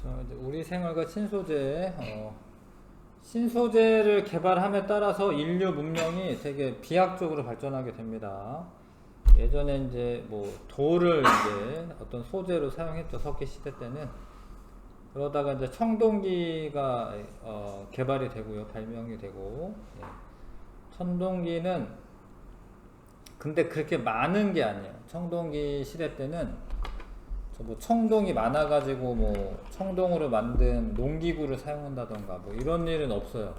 자, 이제 우리 생활과 신소재, 신소재를 개발함에 따라서 인류 문명이 되게 비약적으로 발전하게 됩니다. 예전에 이제 뭐 돌을 이제 어떤 소재로 사용했죠. 석기 시대 때는. 그러다가 이제 청동기가 개발이 되고요. 발명이 되고. 예. 청동기는 근데 그렇게 많은 게 아니에요. 청동기 시대 때는 뭐 청동이 많아가지고 뭐 청동으로 만든 농기구를 사용한다던가 뭐 이런 일은 없어요.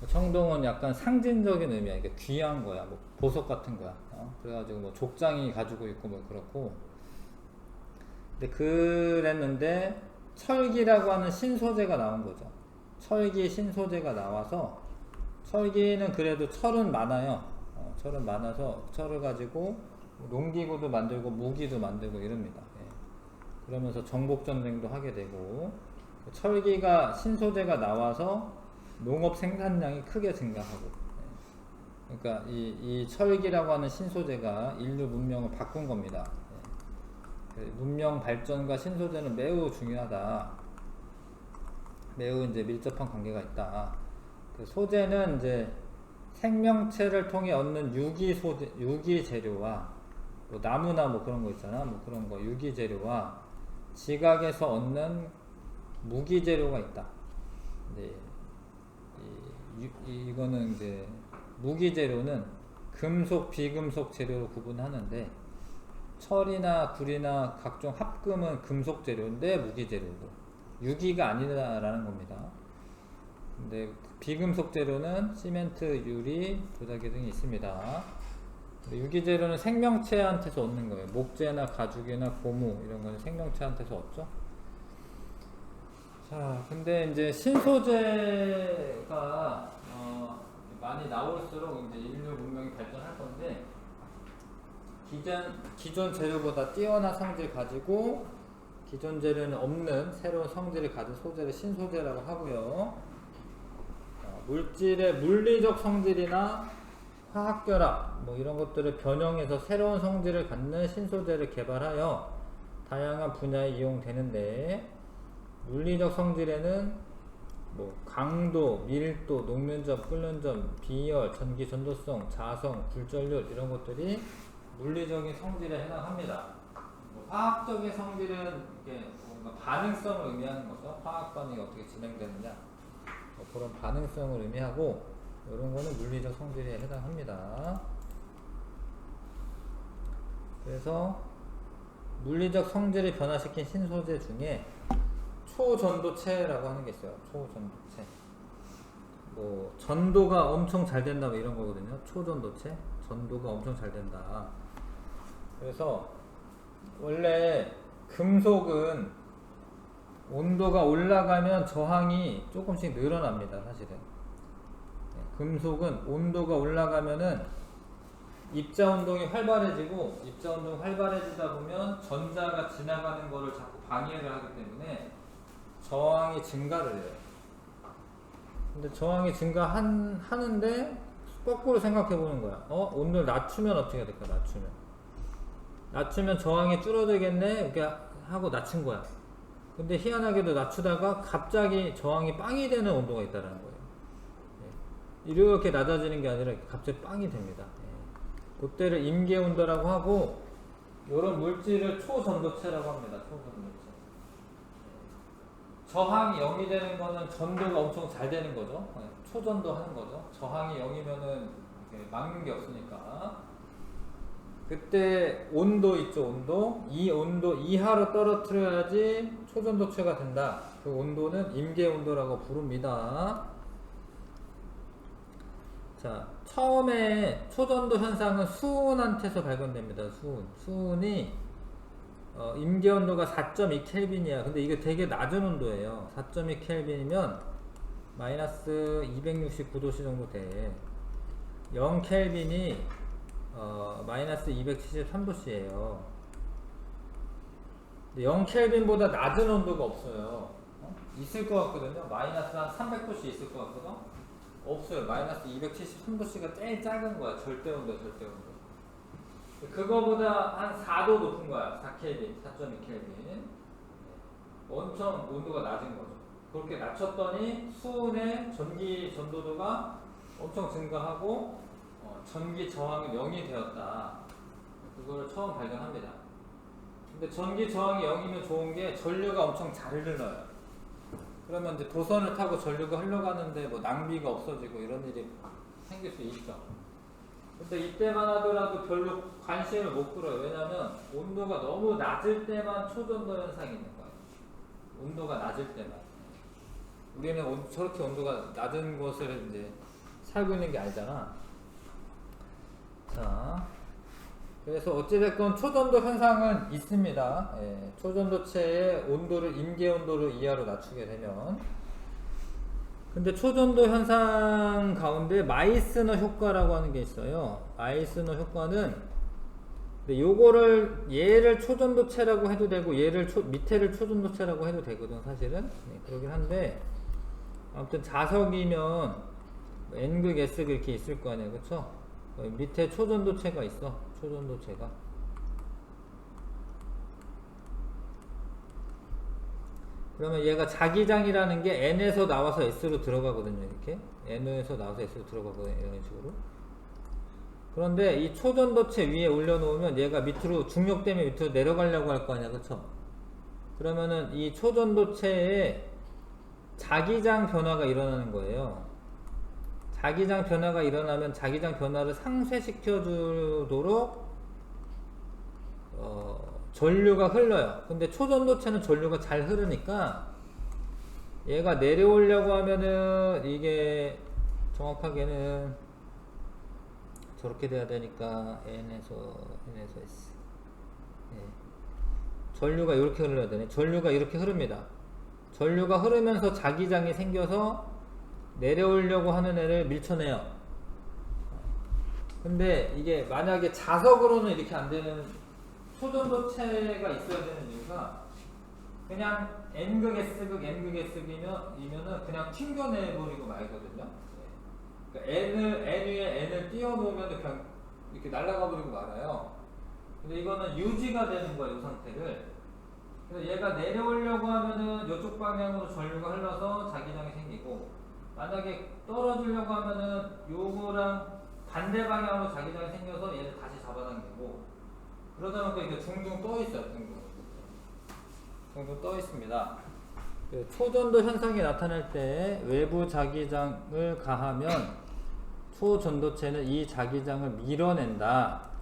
청동은 약간 상징적인 의미야. 이게 귀한 거야. 뭐 보석 같은 거야. 그래가지고 뭐 족장이 가지고 있고 뭐 그렇고. 근데 그랬는데 철기라고 하는 신소재가 나온 거죠. 철기 신소재가 나와서 철기는 그래도 철은 많아요. 철은 많아서 철을 가지고 농기구도 만들고 무기도 만들고 이럽니다. 예. 그러면서 정복전쟁도 하게 되고 철기가 신소재가 나와서 농업 생산량이 크게 증가하고 예. 그러니까 이 철기라고 하는 신소재가 인류 문명을 바꾼 겁니다. 예. 문명 발전과 신소재는 매우 중요하다. 매우 이제 밀접한 관계가 있다. 그 소재는 이제 생명체를 통해 얻는 유기 재료와 뭐 나무나 뭐 그런 거 있잖아. 뭐 그런 거 유기 재료와 지각에서 얻는 무기 재료가 있다. 이제 이거는 이제 무기 재료는 금속, 비금속 재료로 구분하는데 철이나 구리나 각종 합금은 금속 재료인데 무기 재료고 유기가 아니다라는 겁니다. 근데 비금속 재료는 시멘트, 유리, 도자기 등이 있습니다. 유기 재료는 생명체한테서 얻는 거예요. 목재나 가죽이나 고무 이런 거는 생명체한테서 얻죠. 자, 근데 이제 신소재가 많이 나올수록 이제 인류 문명이 발전할 건데 기존 재료보다 뛰어난 성질 가지고 기존 재료는 없는 새로운 성질을 가진 소재를 신소재라고 하고요. 물질의 물리적 성질이나 화학결합 뭐 이런 것들을 변형해서 새로운 성질을 갖는 신소재를 개발하여 다양한 분야에 이용되는데 물리적 성질에는 뭐 강도, 밀도, 녹는점, 끓는점, 비열, 전기 전도성, 자성, 굴절률 이런 것들이 물리적인 성질에 해당합니다. 뭐 화학적인 성질은 이게 뭔가 반응성을 의미하는 거죠. 화학 반응이 어떻게 진행되느냐 뭐 그런 반응성을 의미하고 이런 거는 물리적 성질에 해당합니다. 그래서 물리적 성질을 변화시킨 신소재 중에 초전도체라고 하는 게 있어요. 초전도체. 뭐 전도가 엄청 잘 된다 뭐 이런 거거든요. 초전도체. 전도가 엄청 잘 된다. 그래서 원래 금속은 온도가 올라가면 저항이 조금씩 늘어납니다. 사실은 금속은 온도가 올라가면은 입자운동이 활발해지고 입자운동이 활발해지다 보면 전자가 지나가는 거를 자꾸 방해를 하기 때문에 저항이 증가를 해요. 근데 저항이 증가하는데 거꾸로 생각해 보는 거야. 온도를 낮추면 어떻게 될까? 낮추면 저항이 줄어들겠네? 이렇게 하고 낮춘 거야. 근데 희한하게도 낮추다가 갑자기 저항이 빵이 되는 온도가 있다는 거예요. 이렇게 낮아지는 게 아니라 갑자기 빵이 됩니다. 그때를 임계온도라고 하고 이런 물질을 초전도체라고 합니다. 초전도체. 저항이 0이 되는 거는 전도가 엄청 잘 되는 거죠. 초전도 하는 거죠. 저항이 0이면은 막는 게 없으니까. 그때 온도 있죠. 온도. 이 온도 이하로 떨어뜨려야지 초전도체가 된다. 그 온도는 임계온도라고 부릅니다. 자, 처음에 초전도 현상은 수은한테서 발견됩니다. 수은이 임계온도가 4.2 켈빈이야. 근데 이게 되게 낮은 온도예요. 4.2 켈빈이면 마이너스 269도씨 정도 돼. 0 켈빈이 마이너스 273도씨예요. 0 켈빈보다 낮은 온도가 없어요. 있을 것 같거든요. 마이너스 한 300도씨 있을 것 같거든. 없어요. 마이너스 273도씨가 제일 작은 거야. 절대온도. 그거보다 한 4도 높은 거야. 4켈빈, 4.2켈빈. 엄청 온도가 낮은 거죠. 그렇게 낮췄더니 수온의 전기 전도도가 엄청 증가하고 전기 저항이 0이 되었다. 그거를 처음 발견합니다. 근데 전기 저항이 0이면 좋은 게 전류가 엄청 잘 흘러요. 그러면 이제 도선을 타고 전류가 흘러가는데 뭐 낭비가 없어지고 이런 일이 생길 수 있죠. 근데 이때만 하더라도 별로 관심을 못 끌어요. 왜냐면 온도가 너무 낮을 때만 초전도 현상이 있는 거예요. 온도가 낮을 때만. 우리는 저렇게 온도가 낮은 곳을 이제 살고 있는 게 아니잖아. 자, 그래서 어찌됐건 초전도 현상은 있습니다. 예, 초전도체의 온도를 임계 온도를 이하로 낮추게 되면. 근데 초전도 현상 가운데 마이스너 효과라고 하는 게 있어요. 마이스너 효과는 근데 요거를 얘를 초전도체라고 해도 되고 얘를 밑에를 초전도체라고 해도 되거든 사실은. 네, 그러긴 한데 아무튼 자석이면 N극, S극 이렇게 있을 거 아니에요, 그쵸? 밑에 초전도체가 있어. 초전도체가. 그러면 얘가 자기장이라는 게 N에서 나와서 S로 들어가거든요. 이렇게 N에서 나와서 S로 들어가거든요. 이런 식으로. 그런데 이 초전도체 위에 올려놓으면 얘가 밑으로 중력 때문에 밑으로 내려가려고 할 거 아니야, 그쵸? 그러면은 이 초전도체에 자기장 변화가 일어나는 거예요. 자기장 변화가 일어나면 자기장 변화를 상쇄시켜 주도록 전류가 흘러요. 근데 초전도체는 전류가 잘 흐르니까 얘가 내려오려고 하면은 이게 정확하게는 저렇게 돼야 되니까 N에서 S. 예. 전류가 이렇게 흘러야 되네. 전류가 이렇게 흐릅니다. 전류가 흐르면서 자기장이 생겨서 내려오려고 하는 애를 밀쳐내요. 근데 이게 만약에 자석으로는 이렇게 안 되는 초전도체가 있어야 되는 이유가 그냥 N극 S극 N극 S극이면은 그냥 튕겨내버리고 말거든요. 그러니까 N 위에 N을 띄워놓으면 그냥 이렇게 날아가 버리고 말아요. 근데 이거는 유지가 되는 거예요, 이 상태를. 그래서 얘가 내려오려고 하면은 이쪽 방향으로 전류가 흘러서 자기장이 생기고, 만약에 떨어지려고 하면은 요거랑 반대 방향으로 자기장이 생겨서 얘를 다시 잡아당기고, 그러다 보니까 이게 둥둥 떠 있어요, 둥둥 떠 있습니다. 초전도 현상이 나타날 때 외부 자기장을 가하면 초전도체는 이 자기장을 밀어낸다.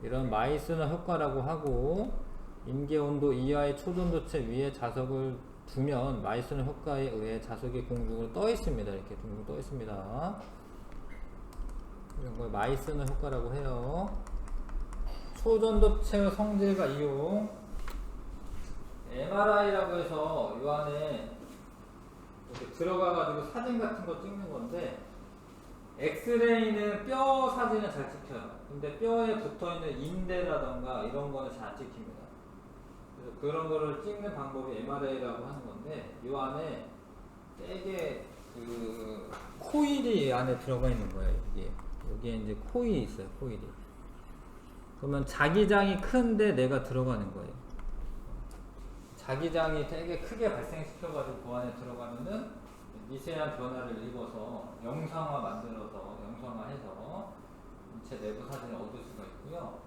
이런 마이스너 효과라고 하고, 임계온도 이하의 초전도체 위에 자석을 두면 마이스너 효과에 의해 자석이 공중으로 떠 있습니다. 이렇게 둥둥 떠 있습니다. 이런 걸 마이스너 효과라고 해요. 초전도체 성질과 이용. MRI라고 해서 이 안에 이렇게 들어가가지고 사진 같은 거 찍는 건데, 엑스레이는 뼈 사진을 잘 찍혀요. 근데 뼈에 붙어있는 인대라던가 이런 거는 잘 안 찍힙니다. 그래서 그런 거를 찍는 방법이 MRI라고 하는 건데, 이 안에 되게 그 코일이 안에 들어가 있는 거예요. 여기에 이제 코일이 있어요. 코일이. 그러면 자기장이 큰데 내가 들어가는 거예요. 자기장이 되게 크게 발생시켜가지고 그 안에 들어가면은 미세한 변화를 입어서 영상화해서 인체 내부 사진을 얻을 수가 있고요.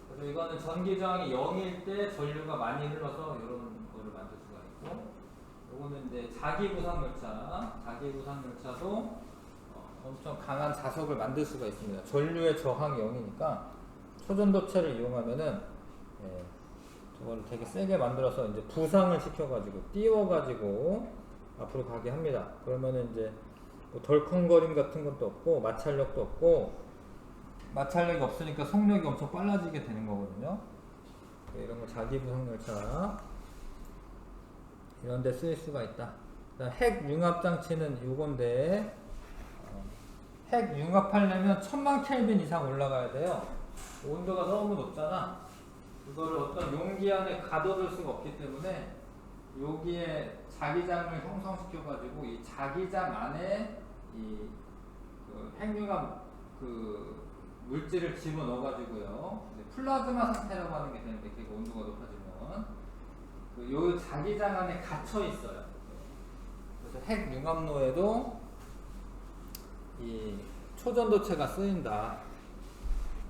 그래서 이거는 전기 저항이 0일 때 전류가 많이 흘러서 이런 거를 만들 수가 있고, 이거는 이제 자기구상열차도 엄청 강한 자석을 만들 수가 있습니다. 전류의 저항이 0이니까 초전도체를 이용하면은 저거를 되게 세게 만들어서 이제 부상을 시켜가지고 띄워가지고 앞으로 가게 합니다. 그러면은 이제 뭐 덜컹거림 같은 것도 없고 마찰력도 없고, 마찰력이 없으니까 속력이 엄청 빨라지게 되는 거거든요. 이런 거 자기부상열차 이런 데 쓰일 수가 있다. 핵 융합 장치는 요건데, 핵 융합하려면 1000만 켈빈 이상 올라가야 돼요. 온도가 너무 높잖아. 그거를 어떤 용기 안에 가둬둘 수가 없기 때문에 여기에 자기장을 형성시켜가지고 이 자기장 안에 이 핵융합 물질을 집어넣어가지고요. 플라즈마 상태라고 하는 게 되는데, 걔가 온도가 높아지면 요 자기장 안에 갇혀 있어요. 그래서 핵 융합로에도 이 초전도체가 쓰인다.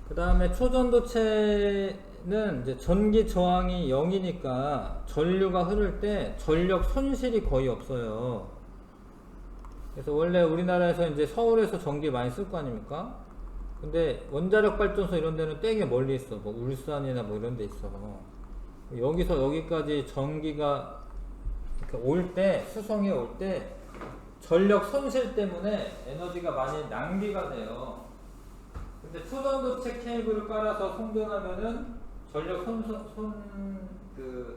그 다음에 초전도체는 이제 전기 저항이 0이니까 전류가 흐를 때 전력 손실이 거의 없어요. 그래서 원래 우리나라에서 이제 서울에서 전기 많이 쓸 거 아닙니까? 근데 원자력 발전소 이런 데는 되게 멀리 있어. 뭐 울산이나 뭐 이런 데 있어. 여기서 여기까지 전기가 올 때, 수송이 올 때 전력 손실 때문에 에너지가 많이 낭비가 돼요. 근데 초전도체 케이블을 깔아서 송전하면은 전력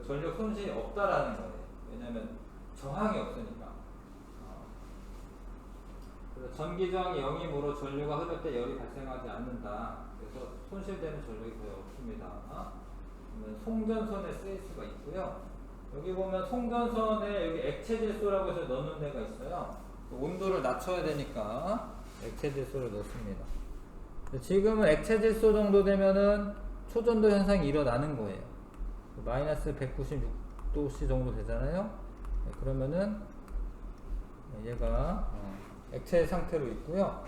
전력 손실이 없다라는 거예요. 왜냐면 저항이 없으니까. 그래서 전기 저항이 0이므로 전류가 흐를 때 열이 발생하지 않는다. 그래서 손실되는 전력이 거의 없습니다. 그러면 송전선에 쓰일 수가 있고요. 여기 보면 송전선에 여기 액체질소라고 해서 넣는 데가 있어요. 온도를 낮춰야 되니까 액체질소를 넣습니다. 지금은 액체질소 정도 되면은 초전도 현상이 일어나는 거예요. 마이너스 196도씨 정도 되잖아요. 그러면은 얘가 액체 상태로 있고요.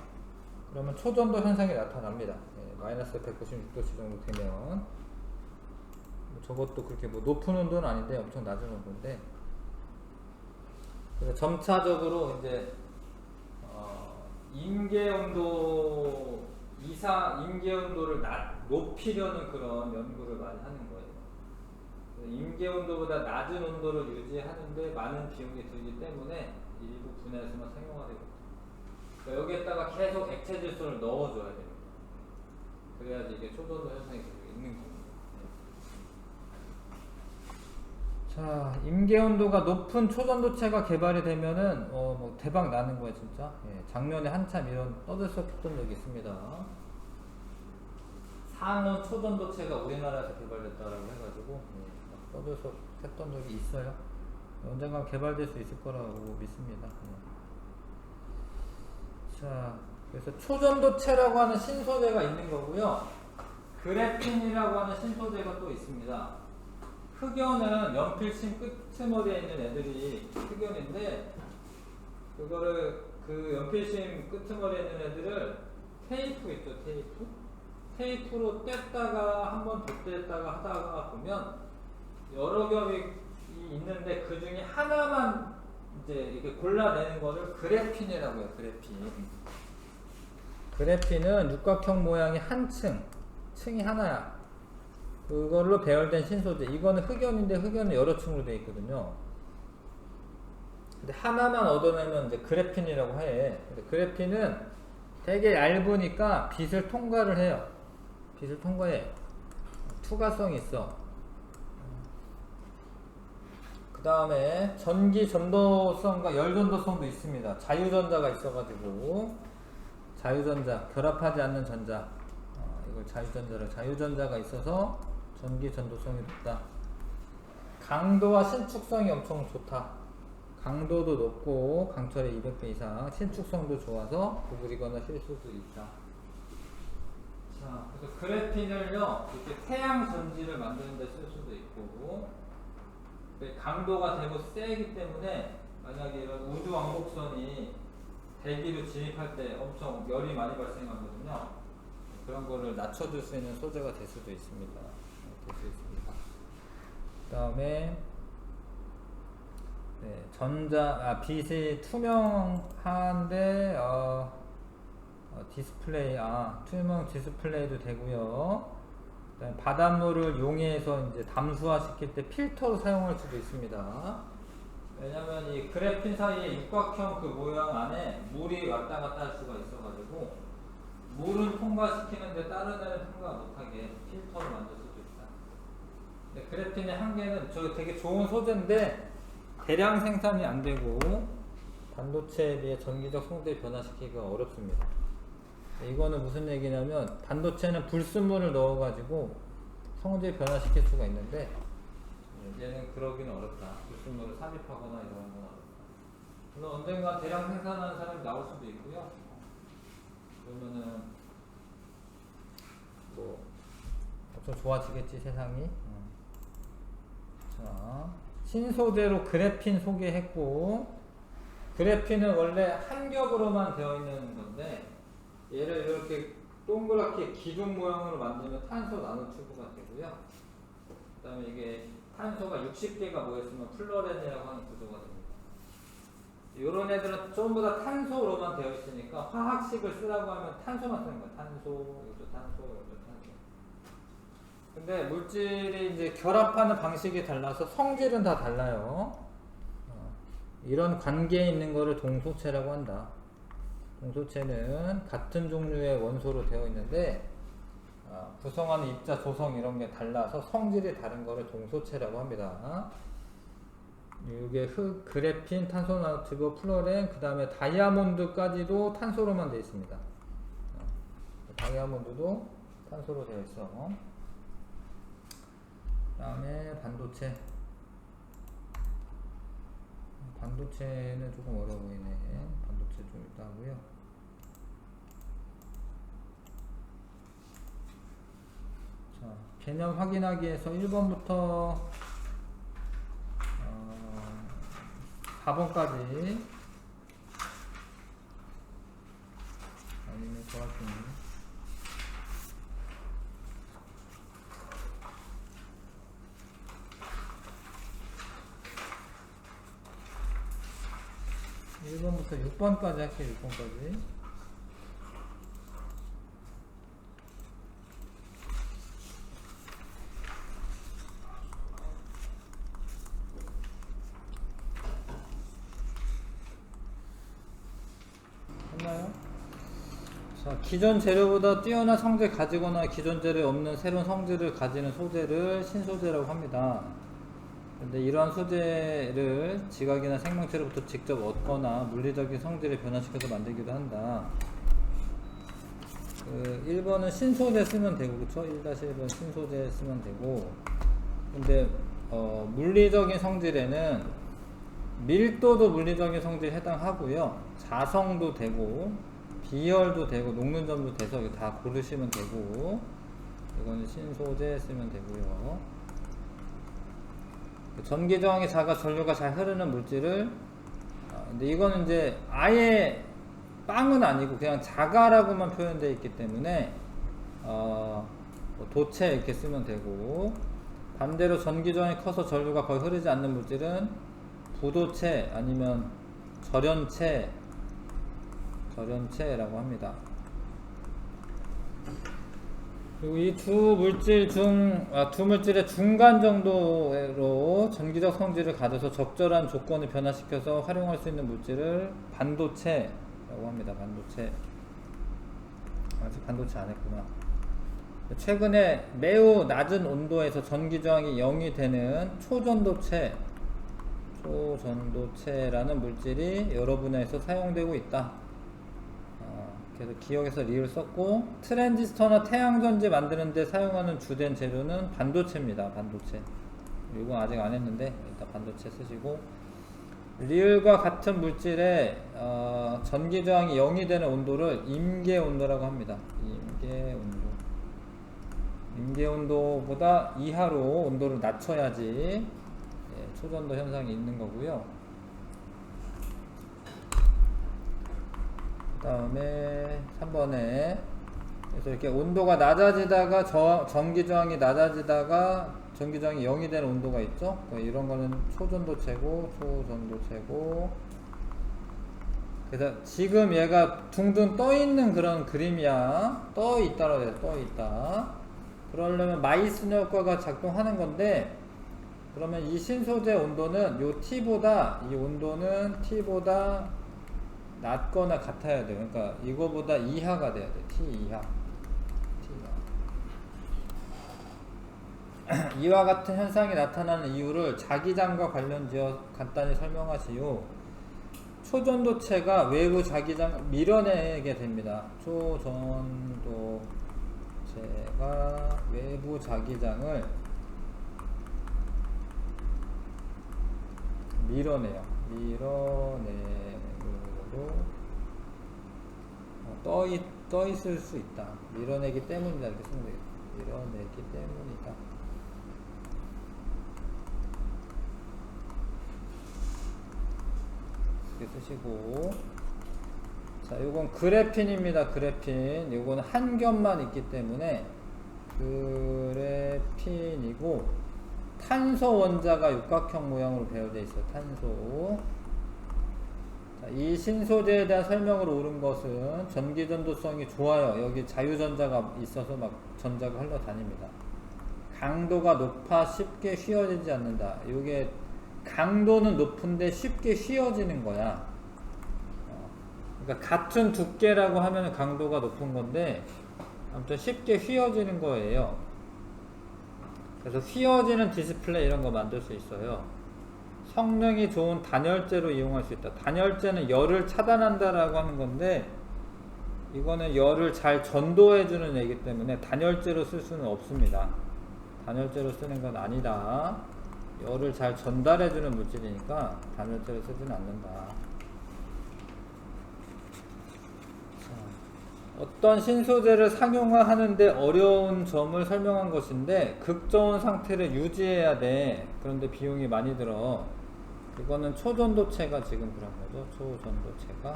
그러면 초전도 현상이 나타납니다. 마이너스 196도씨 정도 되면 저것도 그렇게 뭐 높은 온도는 아닌데 엄청 낮은 온도인데, 그래서 점차적으로 이제 임계 온도 임계 온도를 높이려는 그런 연구를 많이 하는 거예요. 임계 온도보다 낮은 온도를 유지하는데 많은 비용이 들기 때문에 일부 분야에서만 사용하게 됩니다. 그러니까 여기에다가 계속 액체 질소를 넣어줘야 됩니다. 그래야지 이게 초전도 현상이 계속 있는 겁니다. 자, 임계 온도가 높은 초전도체가 개발이 되면은 뭐 대박 나는 거예요, 진짜. 작년에 한참 이런 떠들썩했던 적이 있습니다. 상온 초전도체가 우리나라에서 개발됐다라고 해가지고 떠들썩했던 적이 있어요. 언젠간 개발될 수 있을 거라고 믿습니다. 자, 그래서 초전도체라고 하는 신소재가 있는 거고요. 그래핀이라고 하는 신소재가 또 있습니다. 흑연은 연필심 끄트머리에 있는 애들이 흑연인데, 그거를 그 연필심 끄트머리에 있는 애들을 테이프 있죠, 테이프로 뗐다가 한 번 더 뗐다가 하다가 보면 여러 겹이 있는데 그 중에 하나만 이제 이렇게 골라내는 거를 그래핀이라고 해요. 그래핀은 육각형 모양이 한 층이 하나야. 그걸로 배열된 신소재. 이거는 흑연인데 흑연은 여러 층으로 되어 있거든요. 근데 하나만 얻어내면 이제 그래핀이라고 해. 근데 그래핀은 되게 얇으니까 빛을 통과를 해요. 빛을 통과해. 투과성이 있어. 그 다음에 전기 전도성과 열 전도성도 있습니다. 자유전자가 있어가지고, 자유전자, 결합하지 않는 전자, 이걸 자유전자가 있어서 전기 전도성이 높다. 강도와 신축성이 엄청 좋다. 강도도 높고 강철의 200배 이상, 신축성도 좋아서 구부리거나 실 수도 있다. 자, 그래서 그래핀을요, 이렇게 태양 전지를 만드는 데 쓸 수도 있고, 강도가 되고 세기 때문에 만약에 이런 우주 왕복선이 대기로 진입할 때 엄청 열이 많이 발생하거든요. 그런 거를 낮춰줄 수 있는 소재가 될 수도 있습니다. 그 다음에 빛이 투명한데 디스플레이, 투명 디스플레이도 되고요. 그다음에 바닷물을 용해서 이제 담수화시킬 때 필터로 사용할 수도 있습니다. 왜냐면 이 그래핀 사이에 육각형 그 모양 안에 물이 왔다 갔다 할 수가 있어가지고 물은 통과시키는데 다른 애는 통과 못하게 필터를 만들 수도 있다. 근데 그래핀의 한계는 저 되게 좋은 소재인데 대량 생산이 안 되고 반도체에 비해 전기적 성질을 변화시키기가 어렵습니다. 이거는 무슨 얘기냐면 반도체는 불순물을 넣어가지고 성질 변화시킬 수가 있는데 얘는 그러기는 어렵다. 불순물을 삽입하거나 이런 건 어렵다. 물론 언젠가 대량 생산하는 사람이 나올 수도 있고요. 그러면은 뭐 엄청 좋아지겠지 세상이. 자, 신소재로 그래핀 소개했고, 그래핀은 원래 한 겹으로만 되어 있는 건데 얘를 이렇게 동그랗게 기둥 모양으로 만들면 탄소 나노튜브가 되고요. 그 다음에 이게 탄소가 60개가 모였으면 플로렌이라고 하는 구조가 됩니다. 이런 애들은 전부 다 탄소로만 되어 있으니까 화학식을 쓰라고 하면 탄소만 쓰는 거예요. 탄소, 여기도 탄소, 여기도 탄소. 근데 물질이 이제 결합하는 방식이 달라서 성질은 다 달라요. 이런 관계에 있는 거를 동소체라고 한다. 동소체는 같은 종류의 원소로 되어 있는데 구성하는 입자 조성 이런 게 달라서 성질이 다른 거를 동소체라고 합니다. 이게 흙, 그래핀, 탄소 나노튜브, 플로렌, 그 다음에 다이아몬드까지도 탄소로만 되어 있습니다. 다이아몬드도 탄소로 되어 있어. 그 다음에 반도체. 반도체는 조금 어려워 보이네. 반도체 좀 이따 하고요. 자, 개념 확인하기 위해서 1번부터 4번까지 아니면 좋았습니다. (1번부터) 6번까지 할게요. 6번까지. 했나요? 자, 기존 재료보다 뛰어난 성질 가지거나 기존 재료에 없는 새로운 성질을 가지는 소재를 신소재라고 합니다. 근데 이러한 소재를 지각이나 생명체로부터 직접 얻거나 물리적인 성질을 변화시켜서 만들기도 한다. 1번은 신소재 쓰면 되고, 그쵸? 1-1번 신소재 쓰면 되고, 근데 물리적인 성질에는 밀도도 물리적인 성질에 해당하고요, 자성도 되고 비열도 되고 녹는 점도 돼서 이거 다 고르시면 되고, 이거는 신소재 쓰면 되고요. 전기 저항이 작아 전류가 잘 흐르는 물질을, 근데 이거는 이제 아예 빵은 아니고 그냥 자가라고만 표현되어 있기 때문에 도체 이렇게 쓰면 되고, 반대로 전기 저항이 커서 전류가 거의 흐르지 않는 물질은 부도체 아니면 절연체라고 합니다. 그리고 이 두 물질의 중간 정도로 전기적 성질을 가져서 적절한 조건을 변화시켜서 활용할 수 있는 물질을 반도체라고 합니다. 반도체. 아직 반도체 안 했구나. 최근에 매우 낮은 온도에서 전기 저항이 0이 되는 초전도체라는 물질이 여러 분야에서 사용되고 있다. 그래서 기억에서 리을 썼고, 트랜지스터나 태양전지 만드는 데 사용하는 주된 재료는 반도체입니다. 반도체. 이거 아직 안 했는데 일단 반도체 쓰시고, 리을과 같은 물질의 전기 저항이 0이 되는 온도를 임계 온도라고 합니다. 임계 온도보다 이하로 온도를 낮춰야지 초전도 현상이 있는 거고요. 그 다음에 3번에 그래서 이렇게 온도가 낮아지다가 전기 저항이 낮아지다가 전기 저항이 0이 되는 온도가 있죠. 이런 거는 초전도체고. 그래서 지금 얘가 둥둥 떠 있는 그런 그림이야. 떠 있다라고 해요. 떠 있다. 그러려면 마이스너 효과가 작동하는 건데, 그러면 이 신소재 온도는 이 온도는 T보다 낮거나 같아야 돼요. 그러니까 이거보다 이하가 돼야 돼. T 이하. 이와 같은 현상이 나타나는 이유를 자기장과 관련지어 간단히 설명하시오. 초전도체가 외부 자기장을 밀어내게 됩니다. 초전도체가 외부 자기장을 밀어내요. 떠 있을 수 있다. 밀어내기 때문이다. 이렇게 쓰면 되겠다. 밀어내기 때문이다. 쓰시고, 자, 요건 그래핀입니다. 그래핀. 요거는 한 겹만 있기 때문에 그래핀이고, 탄소 원자가 육각형 모양으로 배어져 있어요. 탄소. 자, 이 신소재에 대한 설명으로 옳은 것은 전기 전도성이 좋아요. 여기 자유전자가 있어서 막 전자가 흘러다닙니다. 강도가 높아 쉽게 휘어지지 않는다. 요게 강도는 높은데 쉽게 휘어지는 거야. 그러니까 같은 두께라고 하면 강도가 높은 건데 아무튼 쉽게 휘어지는 거예요. 그래서 휘어지는 디스플레이 이런 거 만들 수 있어요. 성능이 좋은 단열재로 이용할 수 있다. 단열재는 열을 차단한다라고 하는 건데 이거는 열을 잘 전도해주는 얘기 때문에 단열재로 쓸 수는 없습니다. 단열재로 쓰는 건 아니다. 열을 잘 전달해주는 물질이니까 단열재로 쓰지는 않는다. 어떤 신소재를 상용화하는데 어려운 점을 설명한 것인데 극저온 상태를 유지해야 돼. 그런데 비용이 많이 들어. 이거는 초전도체가 지금 그런 거죠. 초전도체가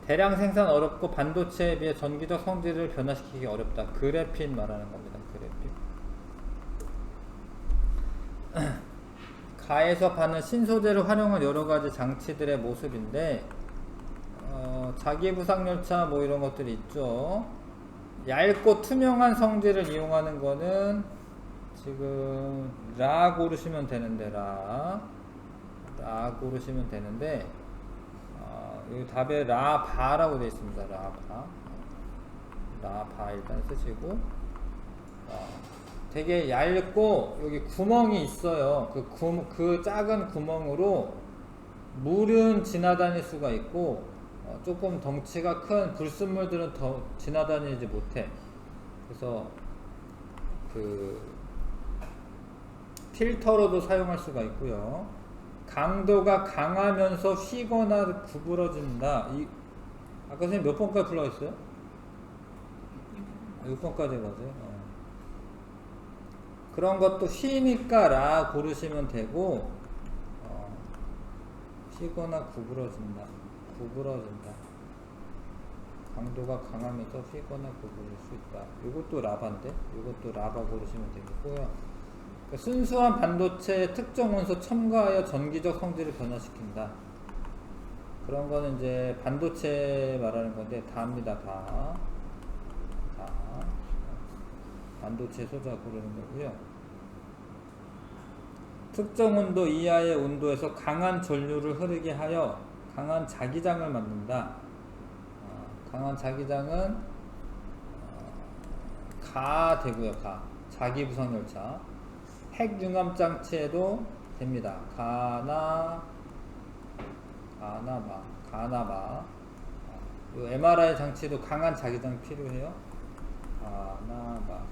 대량 생산 어렵고 반도체에 비해 전기적 성질을 변화시키기 어렵다. 그래핀 말하는 겁니다. 그래핀. 가에서 파는 신소재를 활용한 여러가지 장치들의 모습인데 자기 부상열차 뭐 이런 것들이 있죠. 얇고 투명한 성질을 이용하는 거는 지금 라 고르시면 되는데 라 고르시면 되는데 여기 답에 라바라고 되어 있습니다. 라바 일단 쓰시고 되게 얇고 여기 구멍이 있어요. 그 작은 구멍으로 물은 지나다닐 수가 있고 조금 덩치가 큰 불순물들은 더 지나다니지 못해. 그래서 그 필터로도 사용할 수가 있고요. 강도가 강하면서 휘거나 구부러진다. 아까 선생님 몇 번까지 불러있어요? 6번까지 맞아요. 그런 것도 휘니까 라 고르시면 되고 휘거나 구부러진다. 강도가 강하면서 휘거나 구부릴 수 있다. 이것도 라바인데? 이것도 라바 고르시면 되겠고요. 그러니까 순수한 반도체의 특정 원소 첨가하여 전기적 성질을 변화시킨다. 그런 거는 이제 반도체 말하는 건데 다입니다. 다. 반도체 소자 고르는 거고요. 특정 온도 이하의 온도에서 강한 전류를 흐르게 하여 강한 자기장을 만든다. 강한 자기장은 가 되고요. 자기 부상열차. 핵융합 장치에도 됩니다. 가나마. 요 MRI 장치도 강한 자기장이 필요해요. 가나마.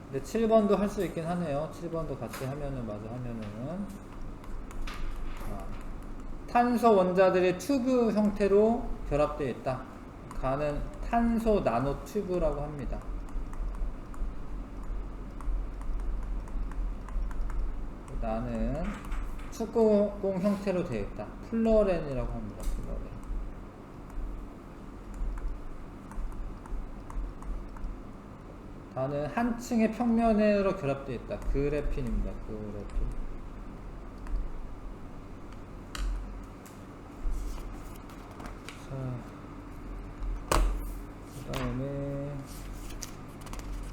근데 7번도 할 수 있긴 하네요. 7번도 같이 하면은 탄소 원자들이 튜브 형태로 결합되어 있다. 가는 탄소 나노 튜브라고 합니다. 나는 축구공 형태로 되어 있다. 플로렌이라고 합니다. 플로렌. 다는 한 층의 평면으로 결합되어 있다. 그래핀입니다. 그래핀. 자, 그 다음에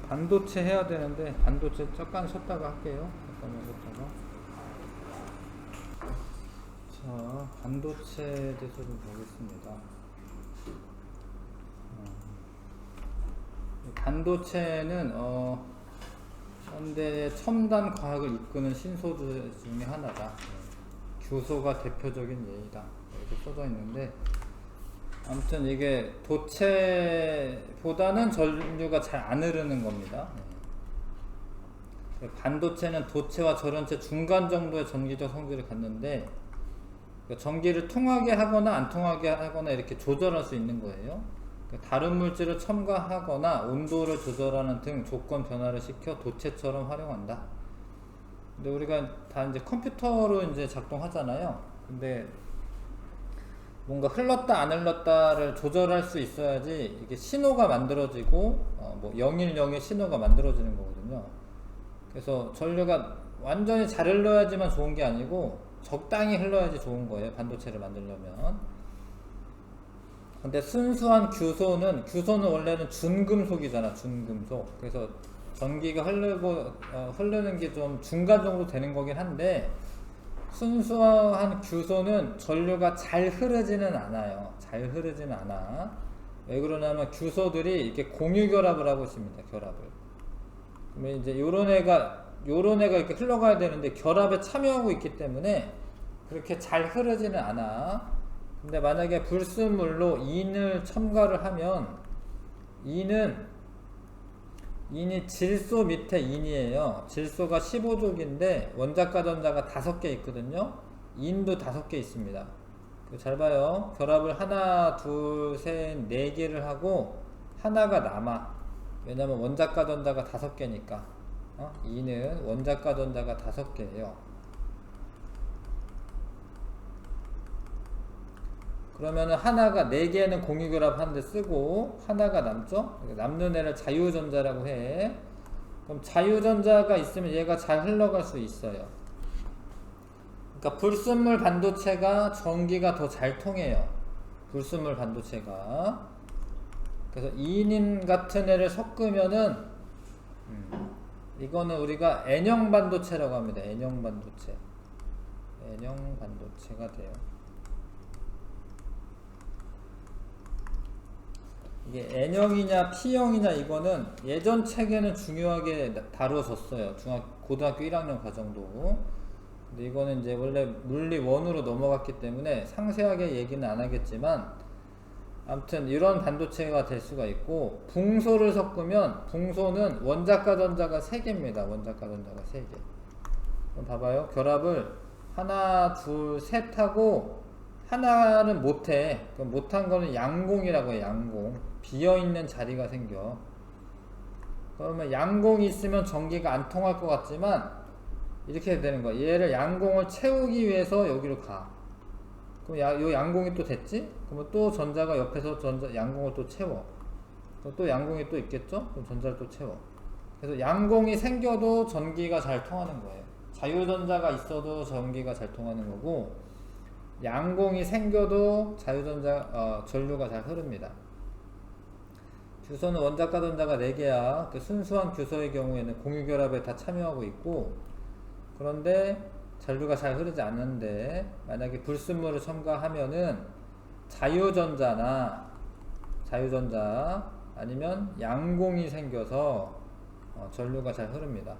반도체 해야 되는데 반도체 잠깐 쉬었다가 할게요. 자, 반도체에 대해서 좀 보겠습니다. 반도체는 현대의 첨단 과학을 이끄는 신소재 중에 하나다. 규소가 대표적인 예이다. 이렇게 써져 있는데 아무튼 이게 도체보다는 전류가 잘 안 흐르는 겁니다. 반도체는 도체와 절연체 중간 정도의 전기적 성질을 갖는데 전기를 통하게 하거나 안 통하게 하거나 이렇게 조절할 수 있는 거예요. 다른 물질을 첨가하거나 온도를 조절하는 등 조건 변화를 시켜 도체처럼 활용한다. 근데 우리가 다 이제 컴퓨터로 이제 작동하잖아요. 근데 뭔가 흘렀다 안 흘렀다를 조절할 수 있어야지 이게 신호가 만들어지고 뭐 010의 신호가 만들어지는 거거든요. 그래서 전류가 완전히 잘 흘러야지만 좋은 게 아니고 적당히 흘러야지 좋은 거예요. 반도체를 만들려면. 근데 순수한 규소는 원래는 준금속이잖아. 준금속. 그래서 전기가 흐르는 게 좀 중간 정도 되는 거긴 한데, 순수한 규소는 전류가 잘 흐르지는 않아요. 잘 흐르지는 않아. 왜 그러냐면 규소들이 이렇게 공유 결합을 하고 있습니다. 결합을. 그러면 이제 요런 애가 이렇게 흘러가야 되는데 결합에 참여하고 있기 때문에 그렇게 잘 흐르지는 않아. 근데 만약에 불순물로 인을 첨가를 하면 인이 질소 밑에 인이에요. 질소가 15족인데 원자과 전자가 5개 있거든요. 인도 5개 있습니다. 잘 봐요. 결합을 하나, 둘, 셋, 4개를 하고 하나가 남아. 왜냐면 원자과 전자가 5개니까. 인은 원자과 전자가 5개예요. 그러면은 하나가 4개는 공유결합 하는데 쓰고 하나가 남죠? 남는 애를 자유전자라고 해. 그럼 자유전자가 있으면 얘가 잘 흘러갈 수 있어요. 그러니까 불순물 반도체가 전기가 더 잘 통해요. 불순물 반도체가. 그래서 이인 같은 애를 섞으면은 이거는 우리가 N형 반도체라고 합니다. N형 반도체. N형 반도체가 돼요. 이게 N형이냐 P형이냐 이거는 예전 책에는 중요하게 다뤄졌어요. 고등학교 1학년 과정도. 근데 이거는 이제 원래 물리 1으로 넘어갔기 때문에 상세하게 얘기는 안 하겠지만, 아무튼 이런 반도체가 될 수가 있고, 붕소를 섞으면 붕소는 원자과 전자가 3개입니다. 원자과 전자가 3개. 그럼 봐봐요. 결합을 하나, 둘, 셋 하고 하나는 못해. 그럼 못한 거는 양공이라고 해요. 양공. 비어있는 자리가 생겨. 그러면 양공이 있으면 전기가 안 통할 것 같지만 이렇게 되는 거야. 얘를 양공을 채우기 위해서 여기로 가. 그럼 요 양공이 또 됐지? 그러면 또 전자가 옆에서 양공을 또 채워. 그럼 또 양공이 또 있겠죠? 그럼 전자를 또 채워. 그래서 양공이 생겨도 전기가 잘 통하는 거예요. 자유전자가 있어도 전기가 잘 통하는 거고, 양공이 생겨도 전류가 잘 흐릅니다. 규소는 원자과 전자가 4개야. 그 순수한 규소의 경우에는 공유결합에 다 참여하고 있고, 그런데 전류가 잘 흐르지 않는데 만약에 불순물을 첨가하면은 자유전자 아니면 양공이 생겨서 전류가 잘 흐릅니다.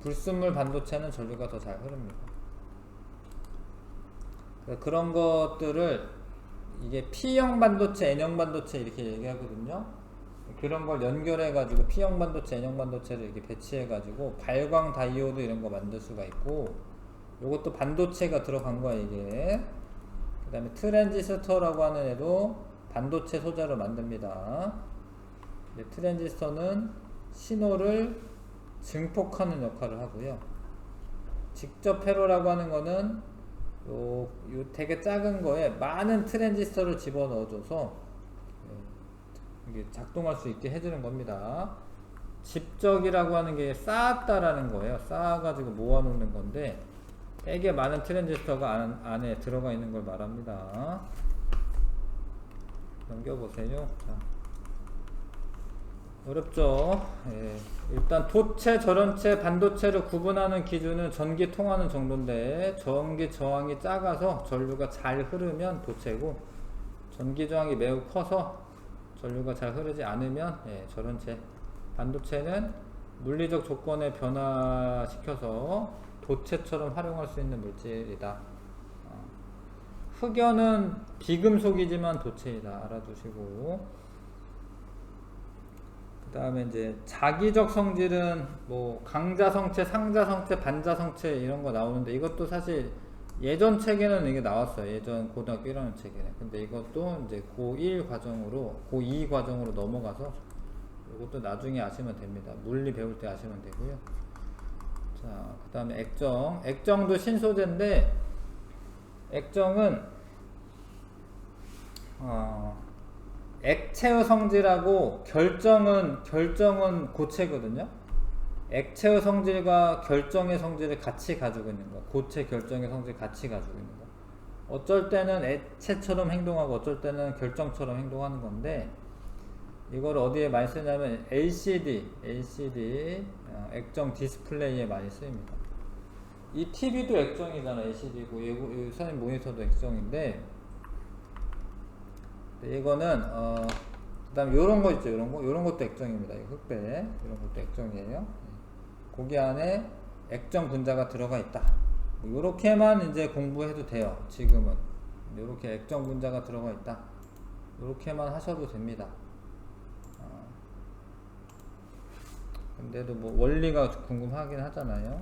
불순물 반도체는 전류가 더 잘 흐릅니다. 그런 것들을 이게 P형 반도체, N형 반도체 이렇게 얘기하거든요. 그런 걸 연결해가지고 P형 반도체, N형 반도체를 이렇게 배치해가지고 발광 다이오드 이런 거 만들 수가 있고, 요것도 반도체가 들어간 거야 이게. 그 다음에 트랜지스터라고 하는 애도 반도체 소재로 만듭니다. 트랜지스터는 신호를 증폭하는 역할을 하고요. 직접 회로라고 하는 거는 요 되게 작은 거에 많은 트랜지스터를 집어넣어줘서 이게 작동할 수 있게 해주는 겁니다. 집적이라고 하는 게 쌓았다라는 거예요. 쌓아가지고 모아놓는 건데, 되게 많은 트랜지스터가 안에 들어가 있는 걸 말합니다. 넘겨보세요. 자. 어렵죠? 예. 일단 도체, 절연체, 반도체를 구분하는 기준은 전기 통하는 정도인데, 전기 저항이 작아서 전류가 잘 흐르면 도체고, 전기 저항이 매우 커서 전류가 잘 흐르지 않으면 절연체. 반도체는 물리적 조건에 변화시켜서 도체처럼 활용할 수 있는 물질이다. 흑연은 비금속이지만 도체이다. 알아두시고, 그 다음에 이제 자기적 성질은 뭐 강자성체, 상자성체, 반자성체 이런 거 나오는데, 이것도 사실 예전 책에는 이게 나왔어요. 예전 고등학교 1학년 책에는. 근데 이것도 이제 고1 과정으로, 고2 과정으로 넘어가서 이것도 나중에 아시면 됩니다. 물리 배울 때 아시면 되고요. 자, 그 다음에 액정. 액정도 신소재인데, 액정은, 액체의 성질하고 결정은 고체거든요. 액체의 성질과 결정의 성질을 같이 가지고 있는 거. 고체 결정의 성질을 같이 가지고 있는 거. 어쩔 때는 액체처럼 행동하고 어쩔 때는 결정처럼 행동하는 건데, 이걸 어디에 많이 쓰냐면 LCD 액정 디스플레이에 많이 쓰입니다. 이 TV도 액정이잖아. LCD고 이 선생님 모니터도 액정인데, 이거는 그 다음에 요런 거 있죠. 요런 것도 액정입니다. 이 흑백 이런 것도 액정이에요. 거기 안에 액정 분자가 들어가 있다. 요렇게만 이제 공부해도 돼요. 지금은 요렇게 액정 분자가 들어가 있다. 요렇게만 하셔도 됩니다. 근데도 뭐 원리가 궁금하긴 하잖아요.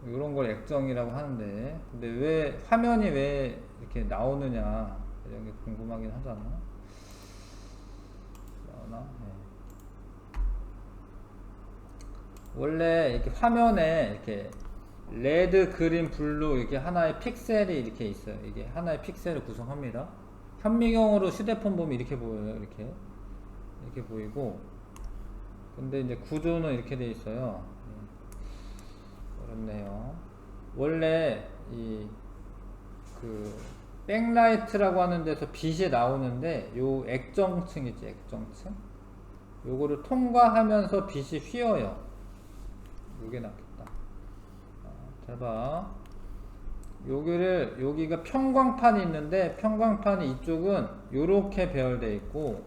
이런 걸 액정이라고 하는데, 근데 왜 화면이 왜 이렇게 나오느냐 이런 게 궁금하긴 하잖아. 나오나? 네. 원래 이렇게 화면에 이렇게 레드, 그린, 블루 이렇게 하나의 픽셀이 이렇게 있어요. 이게 하나의 픽셀을 구성합니다. 현미경으로 휴대폰 보면 이렇게 보여요. 이렇게 보이고, 근데 이제 구조는 이렇게 돼 있어요. 어렵네요. 원래 그 백라이트라고 하는 데서 빛이 나오는데, 요 액정층 있지, 액정층. 요거를 통과하면서 빛이 휘어요. 요게 낫겠다. 잘 봐. 여기가 평광판이 있는데, 평광판이 이쪽은 요렇게 배열되어 있고,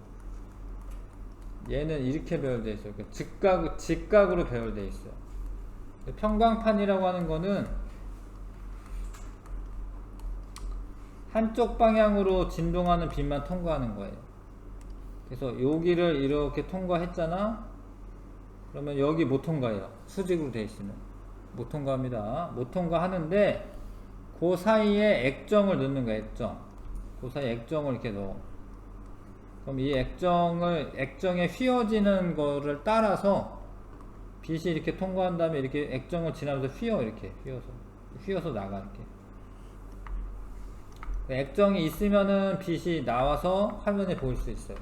얘는 이렇게 배열되어 있어요. 그러니까 직각으로 배열되어 있어요. 평광판이라고 하는 거는 한쪽 방향으로 진동하는 빛만 통과하는 거예요. 그래서 여기를 이렇게 통과했잖아. 그러면 여기 못 통과해요. 수직으로 되어 있으면 못 통과합니다. 못 통과하는데 그 사이에 액정을 넣는 거야. 그 사이에 액정을 이렇게 넣어. 그럼 이 액정에 휘어지는 거를 따라서 빛이 이렇게 통과한 다음에 이렇게 액정을 지나면서 이렇게 휘어서 나가. 이렇게 액정이 있으면은 빛이 나와서 화면에 보일 수 있어요.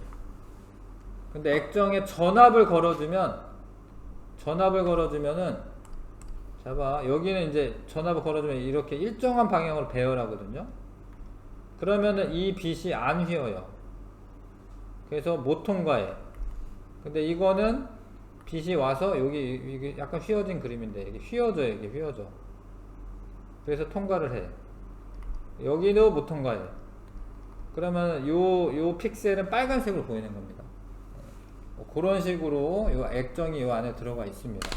근데 액정에 전압을 걸어주면은, 자, 여기는 이제 전압을 걸어주면 이렇게 일정한 방향으로 배열하거든요. 그러면은 이 빛이 안 휘어요. 그래서 못 통과해. 근데 이거는 빛이 와서 이게 약간 휘어진 그림인데, 이게 휘어져. 그래서 통과를 해. 여기도 못 통과해. 그러면 요 픽셀은 빨간색으로 보이는 겁니다. 그런 식으로 요 액정이 요 안에 들어가 있습니다.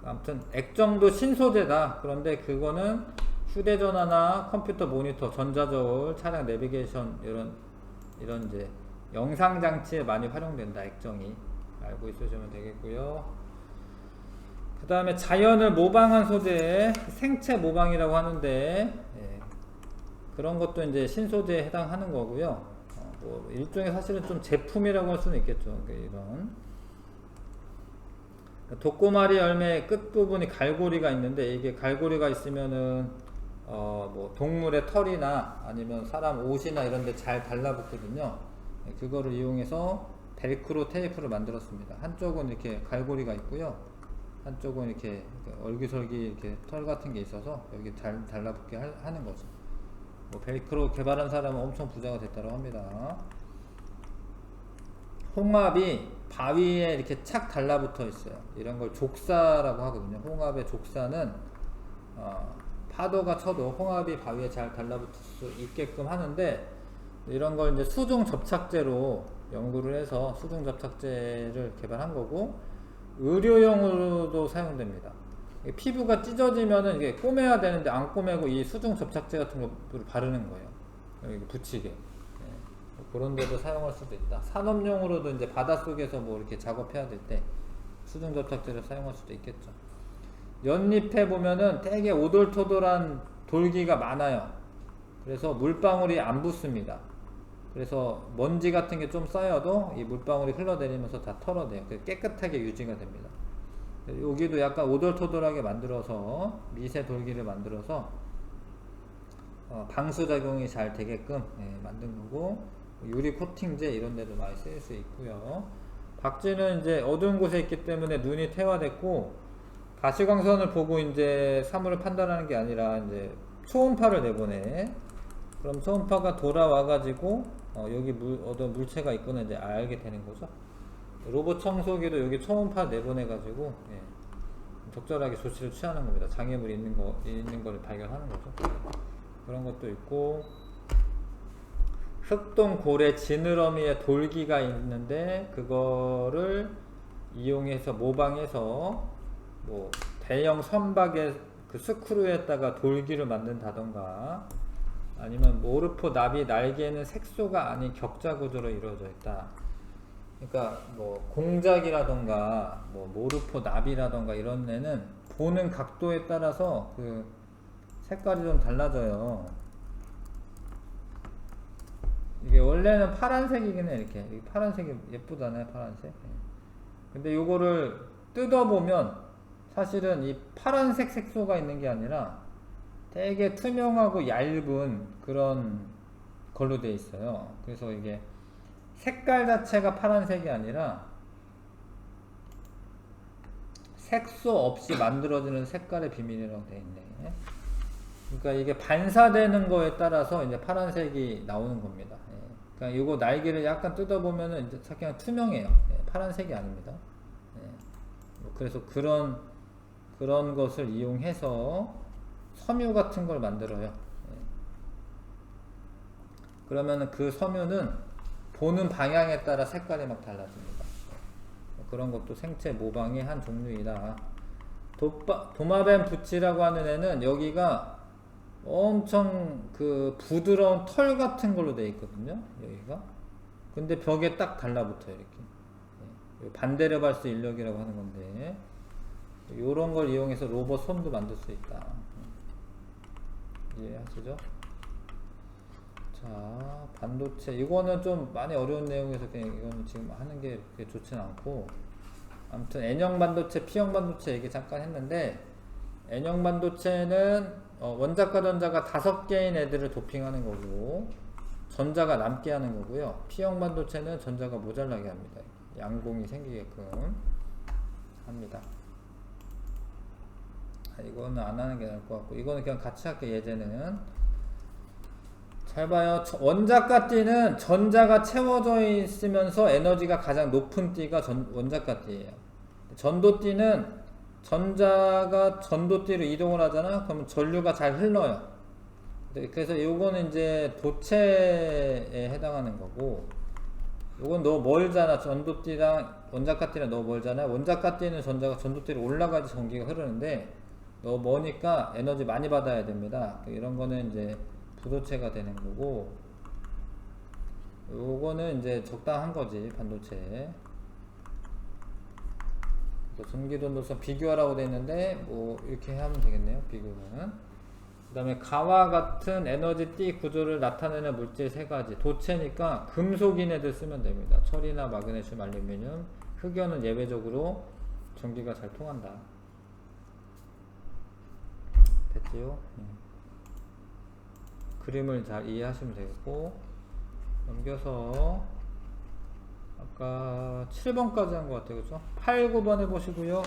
아무튼 액정도 신소재다. 그런데 그거는 휴대전화나 컴퓨터 모니터, 전자저울, 차량 내비게이션 이런 이제 영상 장치에 많이 활용된다. 액정이 알고 있으시면 되겠고요. 그 다음에 자연을 모방한 소재, 생체 모방이라고 하는데, 그런 것도 이제 신소재에 해당하는 거고요. 뭐 일종의 사실은 좀 제품이라고 할 수는 있겠죠. 이런 독고마리 열매 끝부분이 갈고리가 있는데, 이게 갈고리가 있으면은 뭐 동물의 털이나 아니면 사람 옷이나 이런 데 잘 달라붙거든요. 그거를 이용해서 벨크로 테이프를 만들었습니다. 한쪽은 이렇게 갈고리가 있고요, 한쪽은 이렇게 얼기설기 이렇게 털 같은 게 있어서 여기 잘 달라붙게 하는 거죠. 뭐 벨크로 개발한 사람은 엄청 부자가 됐다고 합니다. 홍합이 바위에 이렇게 착 달라붙어 있어요. 이런 걸 족사라고 하거든요. 홍합의 족사는 파도가 쳐도 홍합이 바위에 잘 달라붙을 수 있게끔 하는데, 이런 걸 이제 수중 접착제로 연구를 해서 수중 접착제를 개발한 거고, 의료용으로도 사용됩니다. 피부가 찢어지면은 이게 꼬매야 되는데 안 꼬매고 이 수중 접착제 같은 거를 바르는 거예요. 여기 붙이게. 그런 데도 사용할 수도 있다. 산업용으로도 이제 바닷속에서 뭐 이렇게 작업해야 될 때 수중 접착제를 사용할 수도 있겠죠. 연잎에 보면은 되게 오돌토돌한 돌기가 많아요. 그래서 물방울이 안 붙습니다. 그래서 먼지 같은 게 좀 쌓여도 이 물방울이 흘러내리면서 다 털어내요. 깨끗하게 유지가 됩니다. 여기도 약간 오돌토돌하게 만들어서 미세 돌기를 만들어서 방수작용이 잘 되게끔 만든 거고, 유리 코팅제 이런 데도 많이 쓰일 수 있고요. 박쥐는 이제 어두운 곳에 있기 때문에 눈이 퇴화됐고, 가시광선을 보고 이제 사물을 판단하는 게 아니라 이제 초음파를 내보내. 그럼 초음파가 돌아와 가지고 여기 어떤 물체가 있구나 이제 알게 되는 거죠. 로봇 청소기도 여기 초음파 내보내 가지고 적절하게 조치를 취하는 겁니다. 장애물이 있는 거를 발견하는 거죠. 그런 것도 있고, 흑동 고래 지느러미에 돌기가 있는데 그거를 이용해서 모방해서 뭐 대형 선박의 그 스크류에다가 돌기를 만든다던가, 아니면 모르포 나비 날개는 색소가 아닌 격자 구조로 이루어져 있다. 그러니까 뭐 공작이라던가 뭐 모르포 나비라던가 이런 애는 보는 각도에 따라서 그 색깔이 좀 달라져요. 이게 원래는 파란색이긴 해. 이렇게 파란색이 예쁘잖아요, 파란색. 근데 요거를 뜯어보면 사실은 이 파란색 색소가 있는 게 아니라 되게 투명하고 얇은 그런 걸로 돼 있어요. 그래서 이게 색깔 자체가 파란색이 아니라 색소 없이 만들어지는 색깔의 비밀이라고 돼 있네. 그러니까 이게 반사되는 거에 따라서 이제 파란색이 나오는 겁니다. 그러니까 이거 날개를 약간 뜯어보면은 이제 그냥 투명해요. 파란색이 아닙니다. 그래서 그런 것을 이용해서 섬유 같은 걸 만들어요. 그러면 그 섬유는 보는 방향에 따라 색깔이 막 달라집니다. 그런 것도 생체 모방의 한 종류이다. 도마뱀 부치라고 하는 애는 여기가 엄청 그 부드러운 털 같은 걸로 되어 있거든요. 여기가. 근데 벽에 딱 달라붙어요. 이렇게. 반데르발스 인력이라고 하는 건데, 요런 걸 이용해서 로봇 손도 만들 수 있다. 이해하시죠? 자, 반도체. 이거는 좀 많이 어려운 내용에서 그냥 이거는 지금 하는 게 그렇게 좋진 않고, 아무튼 N형 반도체, P형 반도체 얘기 잠깐 했는데, N형 반도체는 원자과 전자가 5개인 애들을 도핑하는 거고, 전자가 남게 하는 거고요. P형 반도체는 전자가 모자라게 합니다. 양공이 생기게끔 합니다. 이거는 안 하는 게 나을 것 같고, 이거는 그냥 같이 할게요. 예제는 잘 봐요. 원자과 띠는 전자가 채워져 있으면서 에너지가 가장 높은 띠가 원자과 띠예요. 전도띠는 전자가 전도띠로 이동을 하잖아. 그러면 전류가 잘 흘러요. 그래서 요거는 이제 도체에 해당하는 거고, 요건 너무 멀잖아. 전도띠랑 원자과띠랑 너무 멀잖아. 원자과띠는 전자가 전도띠로 올라가야지 전기가 흐르는데 너무 머니까 에너지 많이 받아야 됩니다. 이런 거는 이제 부도체가 되는 거고, 요거는 이제 적당한 거지, 반도체. 전기전도성 비교하라고 되어 있는데 뭐 이렇게 하면 되겠네요. 비교는. 그 다음에 가와 같은 에너지 띠 구조를 나타내는 물질 3가지. 도체니까 금속인 애들 쓰면 됩니다. 철이나 마그네슘, 알루미늄. 흑연은 예외적으로 전기가 잘 통한다. 됐지요? 그림을 잘 이해하시면 되겠고, 넘겨서 아까 7번까지 한 것 같아요. 그죠? 8, 9번 해보시고요.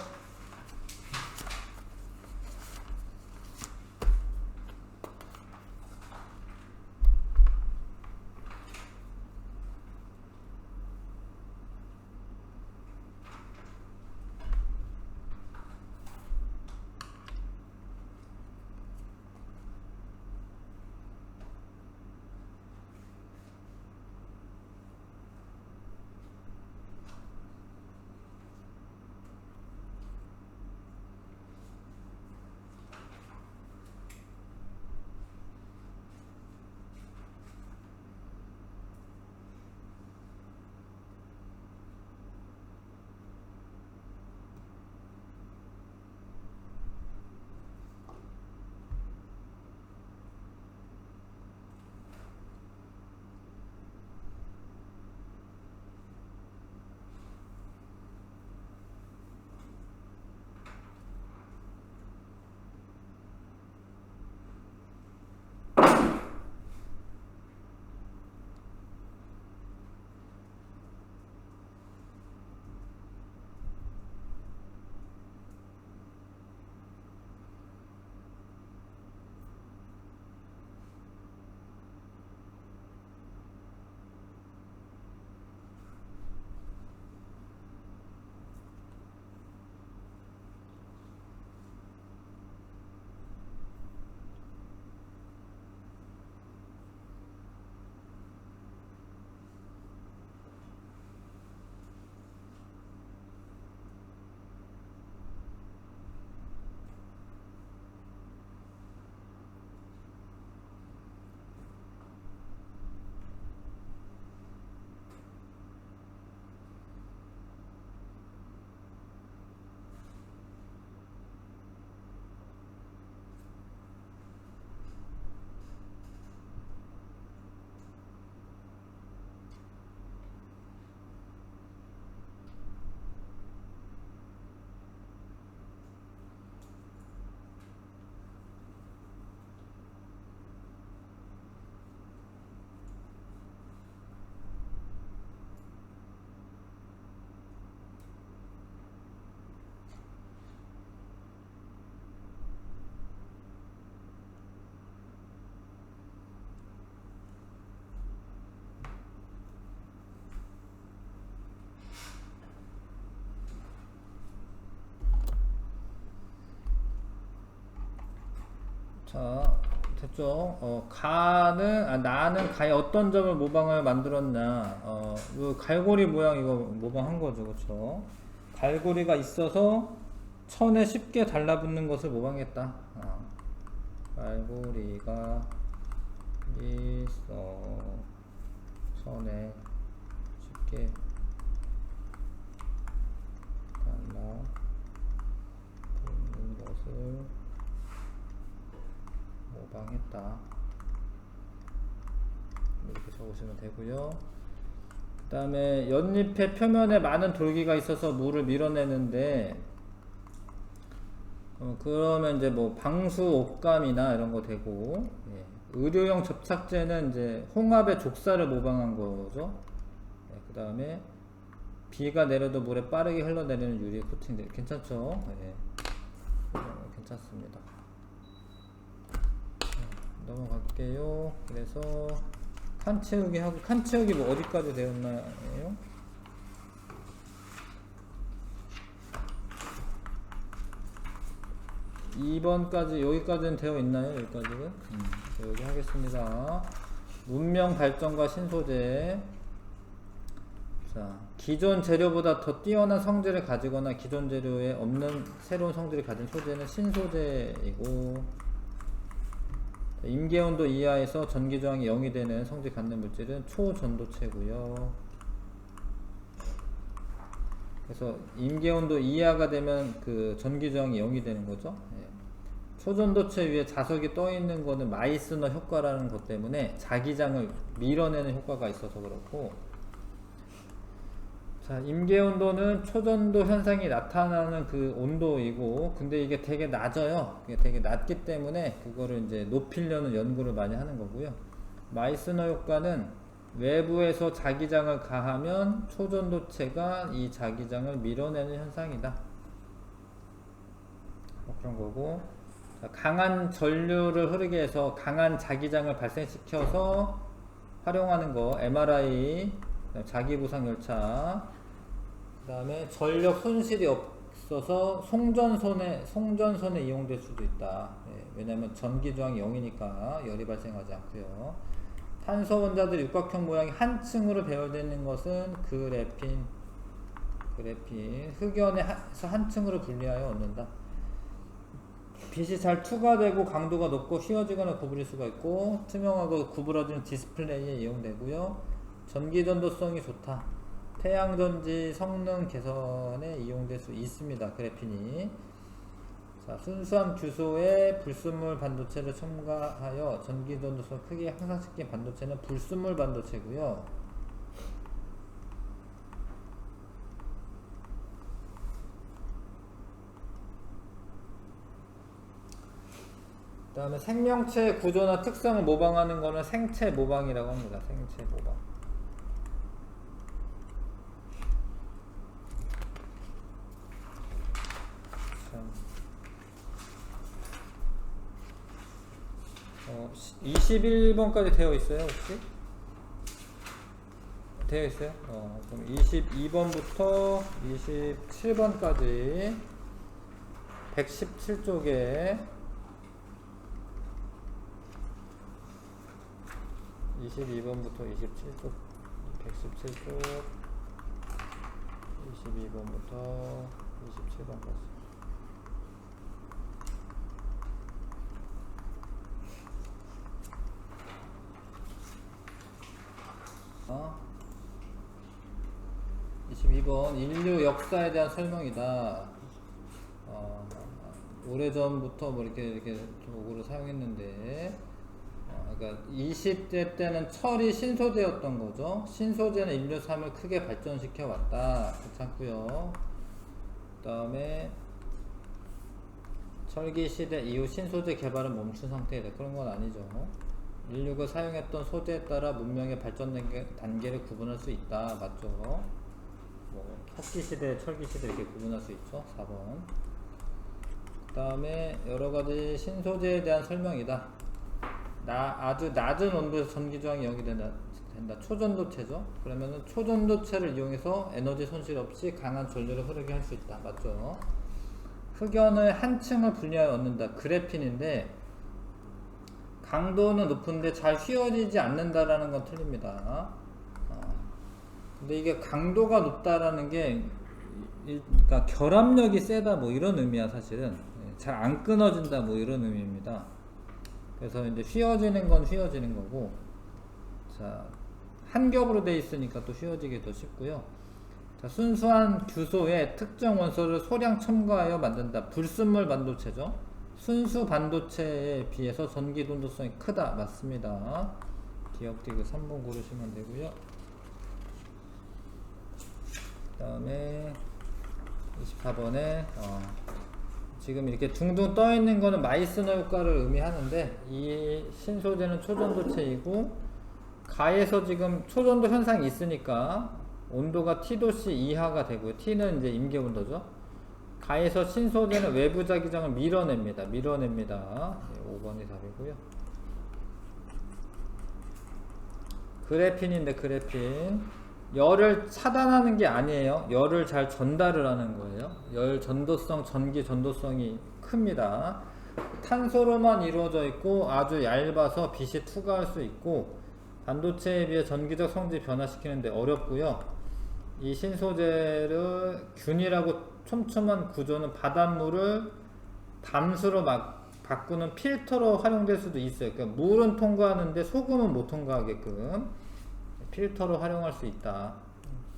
자, 됐죠? 나는 가의 어떤 점을 모방을 만들었냐? 이 갈고리 모양 이거 모방한 거죠, 그렇죠? 갈고리가 있어서 천에 쉽게 달라붙는 것을 모방했다. 갈고리가 있어 천에 쉽게 달라붙는 것을 모방했다. 이렇게 적으시면 되고요. 그 다음에 연잎의 표면에 많은 돌기가 있어서 물을 밀어내는데 그러면 이제 뭐 방수 옷감이나 이런 거 되고, 예. 의료용 접착제는 이제 홍합의 족사를 모방한 거죠. 예. 그 다음에 비가 내려도 물에 빠르게 흘러내리는 유리 코팅들 괜찮죠? 예. 괜찮습니다. 넘어갈게요. 그래서 칸 채우기 하고, 칸 채우기 뭐 어디까지 되었나요? 2번까지 여기까지는 되어 있나요? 여기까지는? 여기 하겠습니다. 문명 발전과 신소재. 자, 기존 재료보다 더 뛰어난 성질을 가지거나 기존 재료에 없는 새로운 성질을 가진 소재는 신소재이고, 임계온도 이하에서 전기저항이 0이 되는 성질 갖는 물질은 초전도체고요. 그래서 임계온도 이하가 되면 그 전기저항이 0이 되는 거죠. 예. 초전도체 위에 자석이 떠 있는 거는 마이스너 효과라는 것 때문에 자기장을 밀어내는 효과가 있어서 그렇고, 자, 임계온도는 초전도 현상이 나타나는 그 온도이고, 근데 이게 되게 낮아요. 이게 되게 낮기 때문에 그거를 이제 높이려는 연구를 많이 하는 거고요. 마이스너 효과는 외부에서 자기장을 가하면 초전도체가 이 자기장을 밀어내는 현상이다. 뭐 그런 거고, 자, 강한 전류를 흐르게 해서 강한 자기장을 발생시켜서 활용하는 거, MRI, 자기부상 열차, 그 다음에 전력 손실이 없어서 송전선에 이용될 수도 있다. 예, 왜냐하면 전기저항이 0이니까 열이 발생하지 않고요. 탄소 원자들 육각형 모양이 한 층으로 배열되어 있는 것은 그래핀, 흑연에서 한 층으로 분리하여 얻는다. 빛이 잘 투과되고 강도가 높고 휘어지거나 구부릴 수가 있고, 투명하고 구부러진 디스플레이에 이용되고요. 전기전도성이 좋다. 태양전지 성능 개선에 이용될 수 있습니다. 그래핀이. 자, 순수한 규소에 불순물 반도체를 첨가하여 전기전도성 크게 향상시킨 반도체는 불순물 반도체고요. 그 다음에 생명체 구조나 특성을 모방하는 거는 생체 모방이라고 합니다. 생체 모방. 21번까지 되어 있어요, 혹시? 되어 있어요? 그럼 22번부터 27번까지 117쪽에 22번부터 27쪽 117쪽 22번부터 27번까지 22번 인류 역사에 대한 설명이다. 오래전부터 뭐 이렇게 도구를 사용했는데, 그러니까 20대 때는 철이 신소재였던 거죠. 신소재는 인류 삶을 크게 발전시켜 왔다. 괜찮고요. 그 다음에 철기 시대 이후 신소재 개발은 멈춘 상태이다. 그런 건 아니죠. 인류가 사용했던 소재에 따라 문명의 발전 단계를 구분할 수 있다. 맞죠? 뭐 석기 시대, 철기 시대 이렇게 구분할 수 있죠. 4번. 그 다음에 여러가지 신소재에 대한 설명이다. 아주 낮은 온도에서 전기저항이 0이 된다. 초전도체죠. 그러면은 초전도체를 이용해서 에너지 손실 없이 강한 전류를 흐르게 할 수 있다. 맞죠? 흑연을 한 층을 분리하여 얻는다. 그래핀인데, 강도는 높은데 잘 휘어지지 않는다라는 건 틀립니다. 근데 이게 강도가 높다라는 게 그러니까 결합력이 세다 뭐 이런 의미야 사실은. 잘 안 끊어진다 뭐 이런 의미입니다. 그래서 이제 휘어지는 건 휘어지는 거고, 자, 한 겹으로 돼 있으니까 또 휘어지기 더 쉽고요. 자, 순수한 규소에 특정 원소를 소량 첨가하여 만든다. 불순물 반도체죠. 순수 반도체에 비해서 전기 don도성이 크다. 맞습니다. 기억되게 3번 고르시면 되고요. 그 다음에 24번에 지금 이렇게 둥둥 떠 있는 거는 마이스너 효과를 의미하는데, 이 신소재는 초전도체이고 가에서 지금 초전도 현상이 있으니까 온도가 T도씨 이하가 되고요. T는 이제 임계 온도죠. 가에서 신소재는 외부 자기장을 밀어냅니다. 5번이 답이고요. 그래핀인데 그래핀 열을 차단하는 게 아니에요. 열을 잘 전달을 하는 거예요. 열 전도성, 전기 전도성이 큽니다. 탄소로만 이루어져 있고 아주 얇아서 빛이 투과할 수 있고 반도체에 비해 전기적 성질을 변화시키는데 어렵고요. 이 신소재를 균일하고 촘촘한 구조는 바닷물을 담수로 바꾸는 필터로 활용될 수도 있어요. 그러니까 물은 통과하는데 소금은 못 통과하게끔 필터로 활용할 수 있다.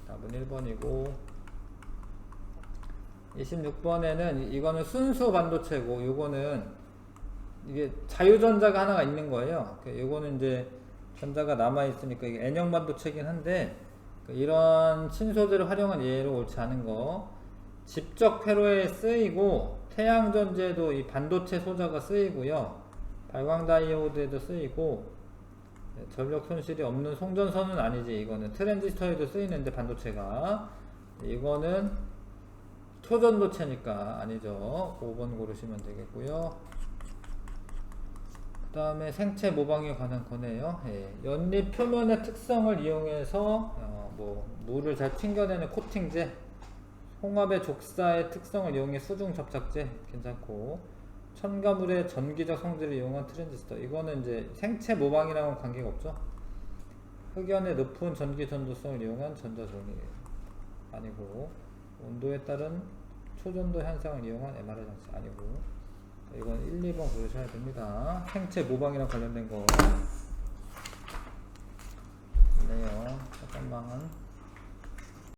답은 1번이고 26번에는 이거는 순수 반도체고 요거는 이게 자유전자가 하나가 있는 거예요. 요거는 이제 전자가 남아있으니까 이게 N형 반도체긴 한데 이런 신소재를 활용한 예로 옳지 않은 거, 집적 회로에 쓰이고 태양전지에도 이 반도체 소자가 쓰이고요. 발광다이오드에도 쓰이고 전력 손실이 없는 송전선은 아니지. 이거는 트랜지스터에도 쓰이는데 반도체가 이거는 초전도체니까 아니죠. 5번 고르시면 되겠고요. 그 다음에 생체 모방에 관한 거네요. 연립 표면의 특성을 이용해서 물을 잘 튕겨내는 코팅제, 홍합의 족사의 특성을 이용해 수중 접착제 괜찮고, 첨가물의 전기적 성질을 이용한 트랜지스터, 이거는 이제 생체 모방이랑은 관계가 없죠. 흑연의 높은 전기 전도성을 이용한 전자종이 아니고, 온도에 따른 초전도 현상을 이용한 MRI 장치 아니고, 이건 1, 2번 고르셔야 됩니다. 생체 모방이랑 관련된 거 네요. 잠깐만.